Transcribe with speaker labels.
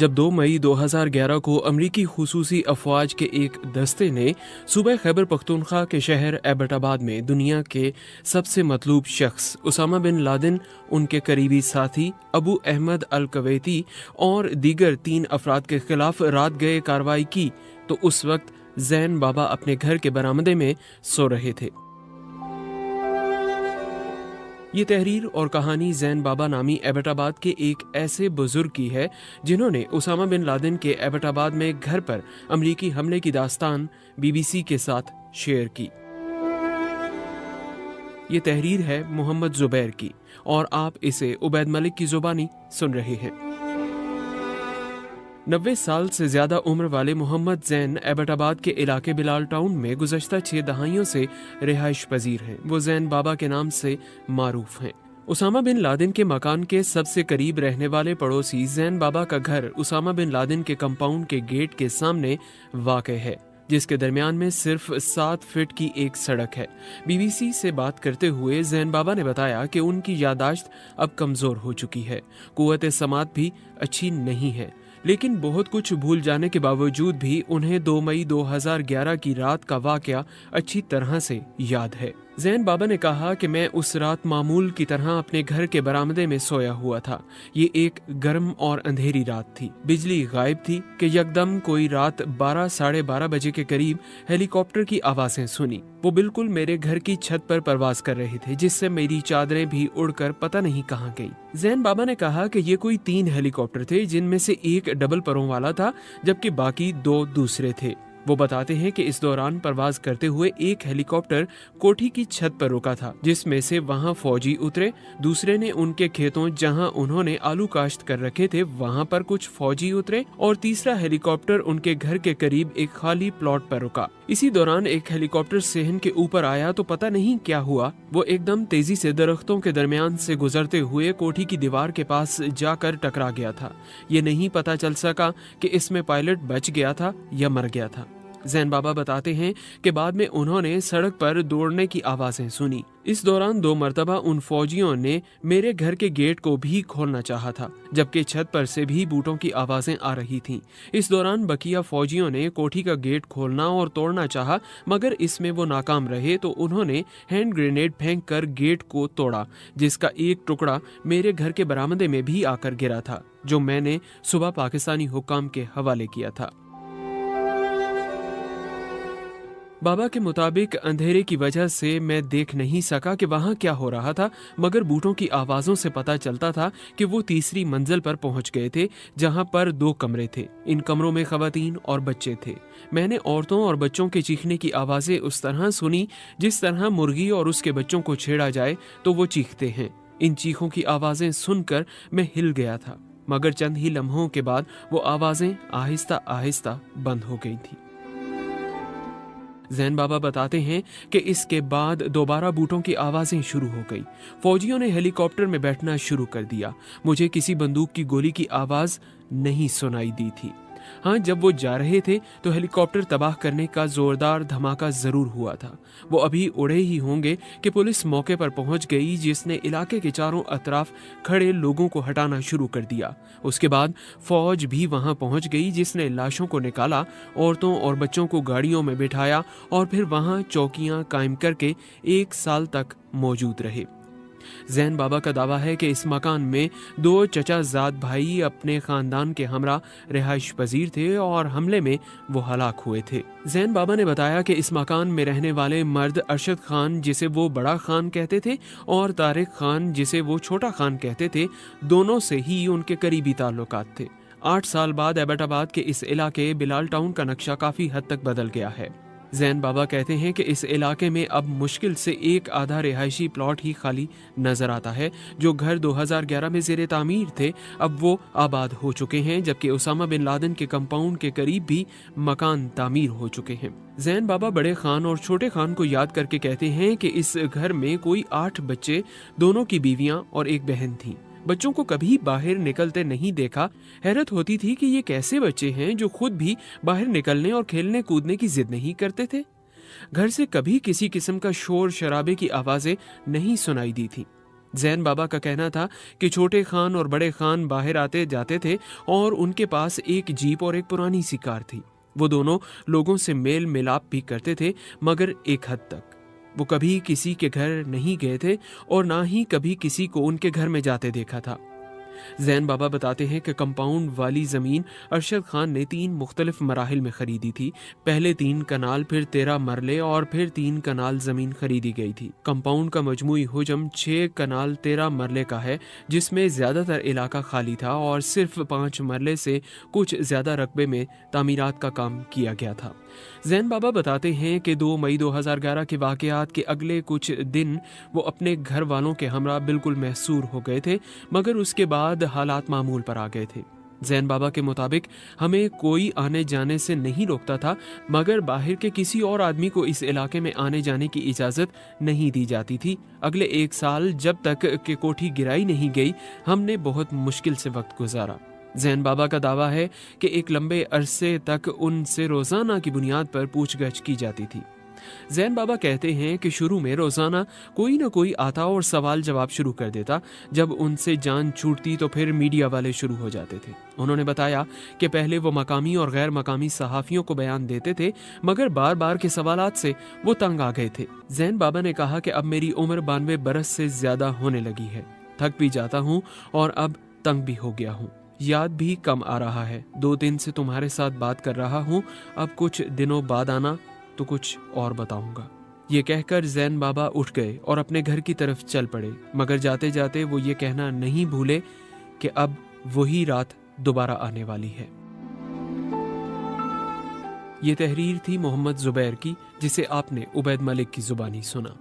Speaker 1: जब 2 मई 2011 को अमरीकी खुसूसी अफवाज के एक दस्ते ने सूबह खैबर पख्तूनख्वा के शहर एबटाबाद में दुनिया के सबसे मतलूब शख्स उसामा बिन लादेन, उनके करीबी साथी अबू अहमद अल कवैती और दीगर 3 अफराद के खिलाफ रात गए कार्रवाई की, तो उस वक्त जैन बाबा अपने घर के बरामदे में सो रहे थे। ये तहरीर और कहानी जैन बाबा नामी एबटाबाद के एक ऐसे बुजुर्ग की है जिन्होंने उसामा बिन लादेन के एबटाबाद में घर पर अमरीकी हमले की दास्तान BBC के साथ शेयर की। ये तहरीर है मोहम्मद जुबैर की और आप इसे उबैद मलिक की जुबानी सुन रहे हैं। 90 साल से ज्यादा उम्र वाले मोहम्मद जैन एबटाबाद के इलाके बिलाल टाउन में गुज़श्ता 6 दहाइयों से रिहाइश पजीर हैं। वो जैन बाबा के नाम से मारूफ हैं। उसामा बिन लादेन के मकान के सबसे करीब रहने वाले पड़ोसी जैन बाबा का घर उसामा बिन लादेन के कंपाउंड के गेट के सामने वाक़ है, जिसके दरमियान में सिर्फ 7 फीट की एक सड़क है। BBC से बात करते हुए जैन बाबा ने बताया कि उनकी यादाश्त अब कमजोर हो चुकी है, कुव्वत समात भी अच्छी नहीं है, लेकिन बहुत कुछ भूल जाने के बावजूद भी उन्हें 2 मई 2011 की रात का वाकया अच्छी तरह से याद है। जैन बाबा ने कहा कि मैं उस रात मामूल की तरह अपने घर के बरामदे में सोया हुआ था। ये एक गर्म और अंधेरी रात थी। बिजली गायब थी कि यकदम कोई रात 12 साढ़े 12 बजे के करीब हेलीकॉप्टर की आवाजें सुनी। वो बिल्कुल मेरे घर की छत पर परवाज कर रहे थे, जिससे मेरी चादरें भी उड़कर पता नहीं कहाँ गई। जैन बाबा ने कहा कि ये कोई 3 हेलीकॉप्टर थे, जिनमें से एक डबल परों वाला था जबकि बाकी 2 दूसरे थे। वो बताते हैं कि इस दौरान परवाज करते हुए एक हेलीकॉप्टर कोठी की छत पर रुका था, जिसमें से वहां फौजी उतरे। दूसरे ने उनके खेतों जहां उन्होंने आलू काश्त कर रखे थे वहां पर कुछ फौजी उतरे और तीसरा हेलीकॉप्टर उनके घर के करीब एक खाली प्लॉट पर रुका। इसी दौरान एक हेलीकॉप्टर सेहन के ऊपर आया तो पता नहीं क्या हुआ, वो एकदम तेजी से दरख्तों के दरमियान से गुजरते हुए कोठी की दीवार के पास जाकर टकरा गया था। ये नहीं पता चल सका कि इसमें पायलट बच गया था या मर गया था। जैन बाबा बताते हैं कि बाद में उन्होंने सड़क पर दौड़ने की आवाजें सुनी। इस दौरान 2 मरतबा उन फौजियों ने मेरे घर के गेट को भी खोलना चाहा था, जबकि छत पर से भी बूटों की आवाजें आ रही थीं। इस दौरान बकिया फौजियों ने कोठी का गेट खोलना और तोड़ना चाहा, मगर इसमें वो नाकाम रहे तो उन्होंने हैंड ग्रेनेड फेंक कर गेट को तोड़ा, जिसका एक टुकड़ा मेरे घर के बरामदे में भी आकर गिरा था, जो मैंने सुबह पाकिस्तानी हुक्काम के हवाले किया था। बाबा के मुताबिक अंधेरे की वजह से मैं देख नहीं सका कि वहाँ क्या हो रहा था, मगर बूटों की आवाज़ों से पता चलता था कि वो तीसरी मंजिल पर पहुँच गए थे, जहाँ पर 2 कमरे थे। इन कमरों में ख़वातीन और बच्चे थे। मैंने औरतों और बच्चों के चीखने की आवाज़ें उस तरह सुनी जिस तरह मुर्गी और उसके बच्चों को छेड़ा जाए तो वो चीखते हैं। इन चीखों की आवाज़ें सुनकर मैं हिल गया था, मगर चंद ही लम्हों के बाद वो आवाज़ें आहिस्ता आहिस्ता बंद हो गई थी। जैन बाबा बताते हैं कि इसके बाद दोबारा बूटों की आवाजें शुरू हो गई। फौजियों ने हेलीकॉप्टर में बैठना शुरू कर दिया। मुझे किसी बंदूक की गोली की आवाज नहीं सुनाई दी थी। हाँ, जब वो जा रहे थे तो हेलीकॉप्टर तबाह करने का जोरदार धमाका जरूर हुआ था। वो अभी उड़े ही होंगे कि पुलिस मौके पर पहुंच गई, जिसने इलाके के चारों अतराफ खड़े लोगों को हटाना शुरू कर दिया। उसके बाद फौज भी वहां पहुंच गई, जिसने लाशों को निकाला, औरतों और बच्चों को गाड़ियों में बिठाया और फिर वहां चौकियां कायम करके 1 साल तक मौजूद रहे। जैन बाबा का दावा है कि इस मकान में 2 चचाजाद भाई अपने खानदान के हमरा रिहाइश पजीर थे और हमले में वो हलाक हुए थे। जैन बाबा ने बताया कि इस मकान में रहने वाले मर्द अरशद खान, जिसे वो बड़ा खान कहते थे, और तारिक खान, जिसे वो छोटा खान कहते थे, दोनों से ही उनके करीबी ताल्लुकात थे। 8 साल बाद एबटाबाद के इस इलाके बिलाल टाउन का नक्शा काफी हद तक बदल गया है। जैन बाबा कहते हैं कि इस इलाके में अब मुश्किल से 1 आधा रिहायशी प्लॉट ही खाली नजर आता है। जो घर 2011 में ज़ेरे तामीर थे अब वो आबाद हो चुके हैं, जबकि उसामा बिन लादेन के कंपाउंड के करीब भी मकान तामीर हो चुके हैं। जैन बाबा बड़े खान और छोटे खान को याद करके कहते हैं कि इस घर में कोई 8 बच्चे, दोनों की बीवियां और एक बहन थी। बच्चों को कभी बाहर निकलते नहीं देखा। हैरत होती थी कि ये कैसे बच्चे हैं जो खुद भी बाहर निकलने और खेलने कूदने की जिद नहीं करते थे। घर से कभी किसी किस्म का शोर शराबे की आवाजें नहीं सुनाई दी थी। जैन बाबा का कहना था कि छोटे खान और बड़े खान बाहर आते जाते थे और उनके पास एक जीप और एक पुरानी सी कार थी। वो दोनों लोगों से मेल मिलाप भी करते थे, मगर एक हद तक। वो कभी किसी के घर नहीं गए थे और ना ही कभी किसी को उनके घर में जाते देखा था। जैन बाबा बताते हैं कि कंपाउंड वाली ज़मीन अरशद खान ने 3 मुख्तलिफ मराहिल में ख़रीदी थी। पहले 3 कनाल, फिर 13 मरले और फिर 3 कनाल ज़मीन खरीदी गई थी। कंपाउंड का मजमूई हुजम 6 कनाल 13 मरले का है, जिसमें ज़्यादातर इलाका खाली था और सिर्फ 5 मरले से कुछ ज़्यादा रकबे में तामीरात का काम किया गया था। जैन बाबा बताते हैं कि 2 मई 2011 के वाक़यात के अगले कुछ दिन वो अपने घर वालों के हमरा बिल्कुल महसूर हो गए थे, मगर उसके बाद हालात मामूल पर आ गए थे। जैन बाबा के मुताबिक हमें कोई आने जाने से नहीं रोकता था, मगर बाहर के किसी और आदमी को इस इलाके में आने जाने की इजाज़त नहीं दी जाती थी। अगले 1 साल जब तक कि कोठी गिराई नहीं गई, हमने बहुत मुश्किल से वक्त गुजारा। जैन बाबा का दावा है कि एक लंबे अरसे तक उनसे रोज़ाना की बुनियाद पर पूछगछ की जाती थी। जैन बाबा कहते हैं कि शुरू में रोज़ाना कोई ना कोई आता और सवाल जवाब शुरू कर देता। जब उनसे जान छूटती तो फिर मीडिया वाले शुरू हो जाते थे। उन्होंने बताया कि पहले वो मकामी और गैर मकामी सहाफ़ियों को बयान देते थे, मगर बार बार के सवालात से वो तंग आ गए थे। जैन बाबा ने कहा कि अब मेरी उम्र 92 बरस से ज़्यादा होने लगी है, थक भी जाता हूँ और अब तंग भी हो गया हूँ। याद भी कम आ रहा है। 2 दिन से तुम्हारे साथ बात कर रहा हूँ, अब कुछ दिनों बाद आना तो कुछ और बताऊंगा। ये कहकर जैन बाबा उठ गए और अपने घर की तरफ चल पड़े, मगर जाते जाते वो ये कहना नहीं भूले कि अब वही रात दोबारा आने वाली है। ये तहरीर थी मोहम्मद जुबैर की, जिसे आपने उबैद मलिक की जुबानी सुना।